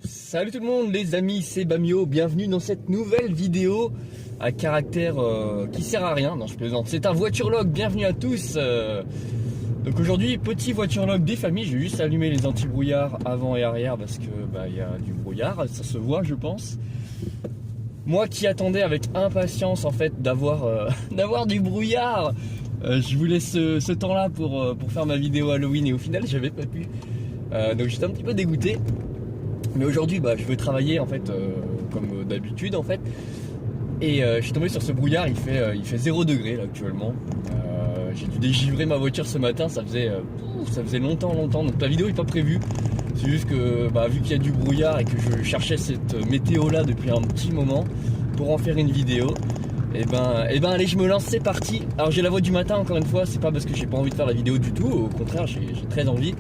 Salut tout le monde les amis, c'est Bamio, bienvenue dans cette nouvelle vidéo à caractère qui sert à rien, non je plaisante, c'est un voiturologue, bienvenue à tous. Donc aujourd'hui, petit voiturologue des familles, j'ai juste allumé les anti-brouillards avant et arrière parce que y a du brouillard, ça se voit je pense. Moi qui attendais avec impatience en fait d'avoir d'avoir du brouillard, je voulais ce temps-là pour faire ma vidéo Halloween et au final j'avais pas pu. Donc j'étais un petit peu dégoûté. Mais aujourd'hui je veux travailler en fait comme d'habitude en fait. Et je suis tombé sur ce brouillard, il fait 0 degré là actuellement. J'ai dû dégivrer ma voiture ce matin, ça faisait longtemps. Donc la vidéo est pas prévue. C'est juste que vu qu'il y a du brouillard et que je cherchais cette météo là depuis un petit moment pour en faire une vidéo, et allez je me lance, c'est parti. Alors j'ai la voix du matin encore une fois, c'est pas parce que j'ai pas envie de faire la vidéo du tout, au contraire j'ai très envie.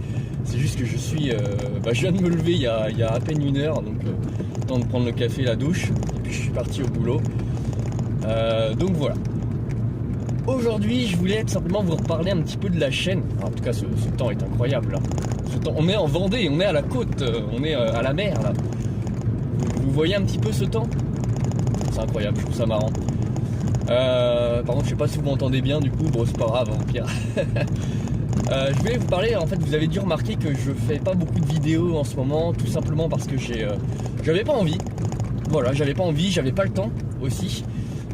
C'est juste que je viens de me lever il y a à peine une heure, donc temps de prendre le café, la douche, et puis je suis parti au boulot. Donc voilà. Aujourd'hui je voulais simplement vous reparler un petit peu de la chaîne. Alors, en tout cas ce temps est incroyable là. On est en Vendée, on est à la côte, on est à la mer là. Vous voyez un petit peu ce temps? C'est incroyable, je trouve ça marrant. Par contre je sais pas si vous m'entendez bien du coup, bon c'est pas grave, pire. Je voulais vous parler, en fait vous avez dû remarquer que je fais pas beaucoup de vidéos en ce moment, tout simplement parce que j'avais pas envie. Voilà, j'avais pas envie, j'avais pas le temps aussi.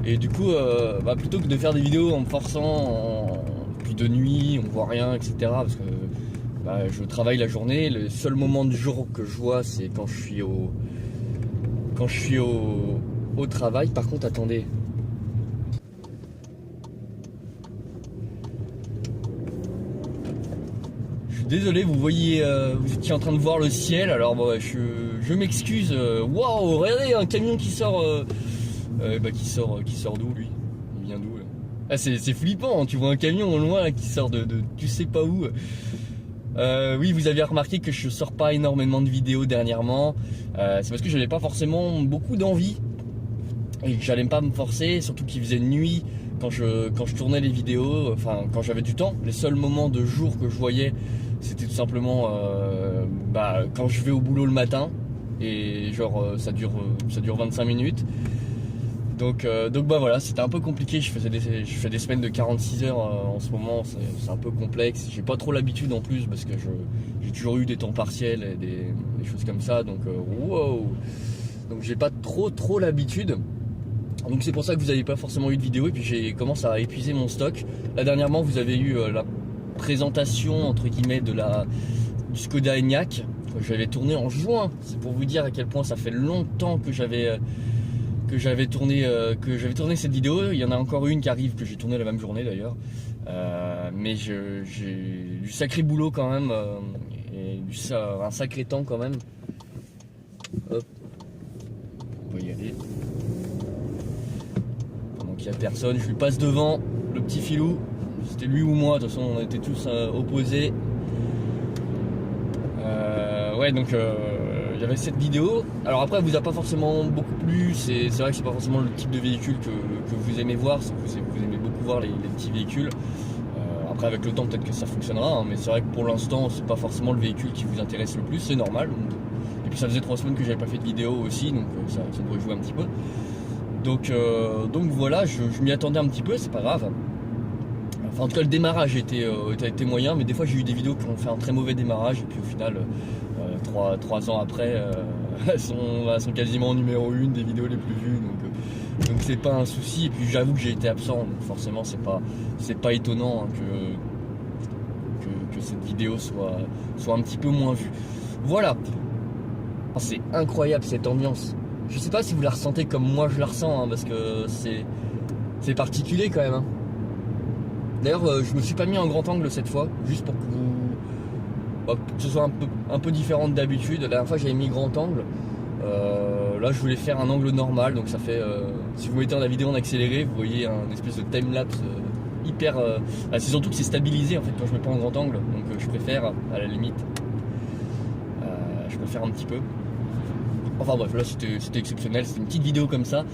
Et du coup, plutôt que de faire des vidéos en me forçant, puis de nuit, on voit rien, etc. Parce que je travaille la journée, le seul moment du jour que je vois c'est quand je suis au travail. Par contre, attendez. Désolé, vous voyez, vous étiez en train de voir le ciel, alors je m'excuse. Waouh, regardez un camion qui sort, qui sort d'où lui? Il vient d'où là? Ah c'est flippant, hein, tu vois un camion au loin là, qui sort de tu sais pas où. Oui, vous avez remarqué que je sors pas énormément de vidéos dernièrement. C'est parce que j'avais pas forcément beaucoup d'envie et que j'allais pas me forcer, surtout qu'il faisait nuit quand je tournais les vidéos, enfin quand j'avais du temps. Les seuls moments de jour que je voyais, c'était tout simplement quand je vais au boulot le matin et ça dure 25 minutes. Donc voilà, c'était un peu compliqué. Je fais des semaines de 46 heures en ce moment, c'est un peu complexe. J'ai pas trop l'habitude en plus parce que j'ai toujours eu des temps partiels et des choses comme ça. Donc wow. Donc j'ai pas trop l'habitude. Donc c'est pour ça que vous n'avez pas forcément eu de vidéo. Et puis j'ai commencé à épuiser mon stock. Là dernièrement vous avez eu la présentation entre guillemets du Skoda Enyaq que j'avais tourné en juin. C'est pour vous dire à quel point ça fait longtemps que j'avais tourné cette vidéo. Il y en a encore une qui arrive que j'ai tourné la même journée d'ailleurs. Mais j'ai du sacré boulot quand même et un sacré temps quand même. Hop, on va y aller. Pendant qu'il n'y a personne, je lui passe devant le petit filou. C'était lui ou moi, de toute façon on était tous opposés. Donc il y avait cette vidéo. Alors après elle vous a pas forcément beaucoup plu. C'est vrai que c'est pas forcément le type de véhicule que vous aimez voir. Vous aimez beaucoup voir les petits véhicules. Après avec le temps peut-être que ça fonctionnera, hein, mais c'est vrai que pour l'instant c'est pas forcément le véhicule qui vous intéresse le plus, c'est normal. Et puis ça faisait 3 semaines que j'avais pas fait de vidéo aussi, donc ça devrait jouer un petit peu. Donc voilà, je m'y attendais un petit peu, c'est pas grave. Enfin en tout cas le démarrage a été moyen, mais des fois j'ai eu des vidéos qui ont fait un très mauvais démarrage et puis au final 3 ans après elles sont quasiment numéro 1 des vidéos les plus vues, donc c'est pas un souci. Et puis j'avoue que j'ai été absent, donc forcément c'est pas étonnant hein, que cette vidéo soit un petit peu moins vue. Voilà, c'est incroyable cette ambiance. Je sais pas si vous la ressentez comme moi je la ressens, hein, parce que c'est particulier quand même. Hein. D'ailleurs, je me suis pas mis en grand angle cette fois, juste pour que ce soit un peu différent d'habitude. La dernière fois j'avais mis grand angle. Là je voulais faire un angle normal, donc ça fait si vous mettez la vidéo en accéléré, vous voyez un espèce de time-lapse hyper. C'est surtout que c'est stabilisé en fait quand je mets pas en grand angle, donc je préfère à la limite. Je préfère un petit peu. Enfin bref, là c'était exceptionnel, c'était une petite vidéo comme ça.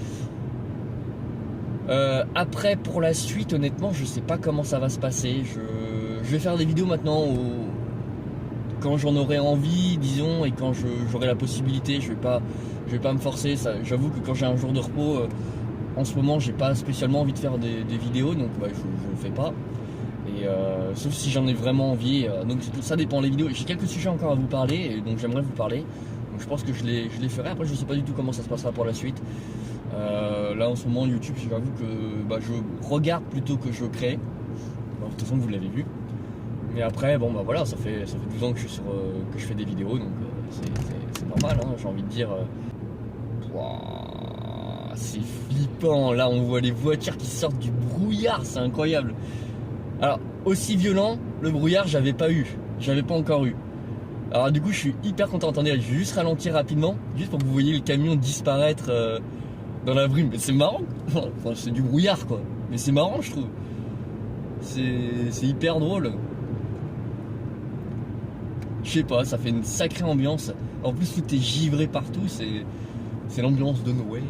Après pour la suite honnêtement je sais pas comment ça va se passer. Je vais faire des vidéos maintenant quand j'en aurai envie, disons, et quand j'aurai la possibilité, je vais pas me forcer. J'avoue que quand j'ai un jour de repos, en ce moment, j'ai pas spécialement envie de faire des vidéos, donc bah, je le fais pas. Et sauf si j'en ai vraiment envie. Donc ça dépend les vidéos. J'ai quelques sujets encore à vous parler, et donc j'aimerais vous parler. Donc je pense que je les ferai. Après, je sais pas du tout comment ça se passera pour la suite. Là en ce moment, YouTube, j'avoue que bah, je regarde plutôt que je crée. Bon, de toute façon, vous l'avez vu. Mais après, bon bah voilà, ça fait 12 ans que je fais des vidéos, donc c'est normal, hein, j'ai envie de dire. Wow, c'est flippant, là on voit les voitures qui sortent du brouillard, c'est incroyable. Alors, aussi violent, le brouillard, j'avais pas encore eu. Alors du coup, je suis hyper content. Attendez, je vais juste ralentir rapidement, juste pour que vous voyez le camion disparaître dans la brume. Mais c'est marrant, enfin, c'est du brouillard quoi, mais c'est marrant je trouve. C'est hyper drôle. Je sais pas, ça fait une sacrée ambiance. En plus, tout est givré partout, c'est l'ambiance de Noël.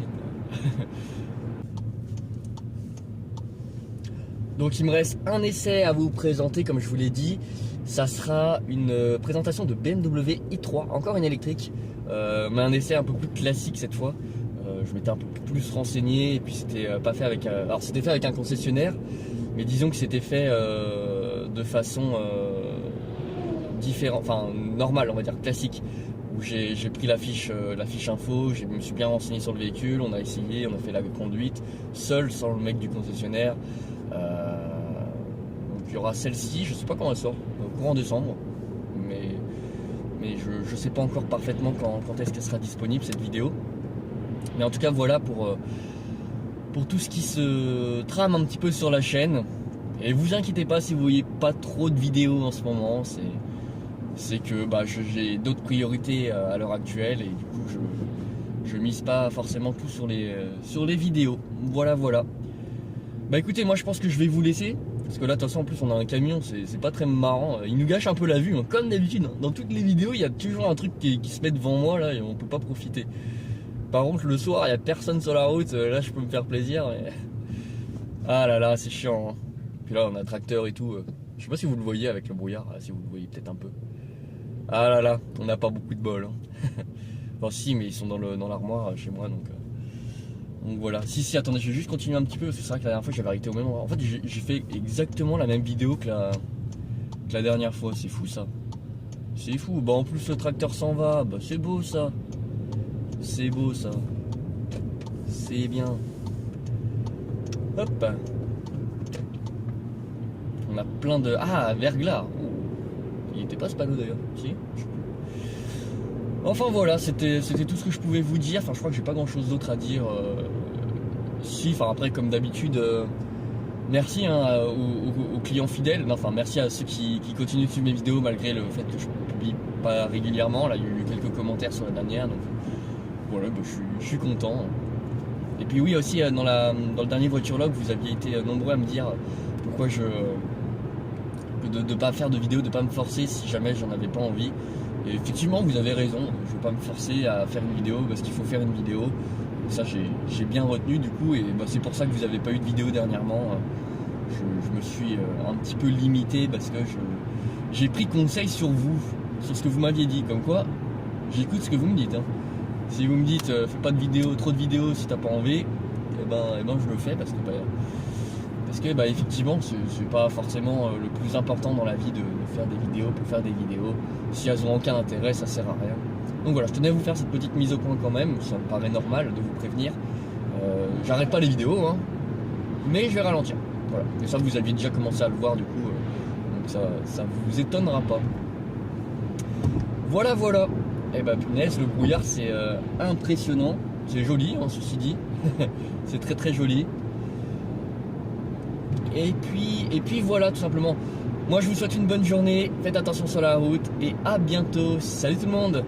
Donc il me reste un essai à vous présenter, comme je vous l'ai dit. Ça sera une présentation de BMW i3, encore une électrique, mais un essai un peu plus classique cette fois. Je m'étais un peu plus renseigné, et puis c'était pas fait avec alors c'était fait avec un concessionnaire, mais disons que c'était fait de façon différente, enfin normale, on va dire classique, où j'ai pris la fiche info, je me suis bien renseigné sur le véhicule, on a essayé, on a fait la conduite seul, sans le mec du concessionnaire. Donc il y aura celle-ci, je sais pas quand elle sort, courant décembre, mais je sais pas encore parfaitement quand est-ce qu'elle sera disponible cette vidéo. Mais en tout cas voilà pour tout ce qui se trame un petit peu sur la chaîne. Et vous inquiétez pas si vous voyez pas trop de vidéos en ce moment, c'est que bah, j'ai d'autres priorités à l'heure actuelle, et du coup je mise pas forcément tout sur les vidéos. Voilà. Bah écoutez, moi je pense que je vais vous laisser, parce que là de toute façon en plus on a un camion, c'est pas très marrant, il nous gâche un peu la vue, hein. Comme d'habitude, dans toutes les vidéos il y a toujours un truc qui se met devant moi là et on peut pas profiter. Par contre le soir il y a personne sur la route, là je peux me faire plaisir, mais... Ah là là, c'est chiant, hein. Puis là on a un tracteur et tout, je sais pas si vous le voyez avec le brouillard, si vous le voyez peut-être un peu. Ah là là, on n'a pas beaucoup de bol, hein. Enfin si, mais ils sont dans l'armoire chez moi, donc voilà. Si, attendez, je vais juste continuer un petit peu, parce que c'est vrai que la dernière fois j'avais arrêté au même endroit. En fait j'ai fait exactement la même vidéo que la dernière fois, c'est fou ça. C'est fou, bah en plus le tracteur s'en va, bah c'est beau ça. C'est beau ça. C'est bien. Hop. On a plein de... Ah, verglas. Il était pas ce panneau d'ailleurs, si. Enfin voilà, c'était tout ce que je pouvais vous dire. Enfin je crois que j'ai pas grand chose d'autre à dire. Si, enfin après comme d'habitude, merci hein, aux clients fidèles. Enfin merci à ceux qui continuent de suivre mes vidéos malgré le fait que je publie pas régulièrement. Là il y a eu quelques commentaires sur la dernière, donc voilà, bah, je suis content. Et puis oui aussi dans le dernier voiturelog, vous aviez été nombreux à me dire pourquoi de pas faire de vidéo, de pas me forcer si jamais j'en avais pas envie. Et effectivement vous avez raison, je vais pas me forcer à faire une vidéo parce qu'il faut faire une vidéo. Et ça j'ai bien retenu du coup, et bah, c'est pour ça que vous avez pas eu de vidéo dernièrement. Je me suis un petit peu limité parce que j'ai pris conseil sur vous, sur ce que vous m'aviez dit, comme quoi j'écoute ce que vous me dites, hein. Si vous me dites fais pas de vidéos, trop de vidéos si t'as pas envie, et ben je le fais parce que bah, effectivement c'est pas forcément le plus important dans la vie de faire des vidéos pour faire des vidéos. Si elles ont aucun intérêt, ça sert à rien. Donc voilà, je tenais à vous faire cette petite mise au point quand même, ça me paraît normal de vous prévenir. J'arrête pas les vidéos, hein, mais je vais ralentir. Voilà. Et ça vous aviez déjà commencé à le voir du coup, donc ça vous étonnera pas. Voilà. Et bah punaise, le brouillard c'est impressionnant, c'est joli hein, ceci dit, c'est très très joli. Et puis voilà tout simplement. Moi je vous souhaite une bonne journée, faites attention sur la route et à bientôt. Salut tout le monde!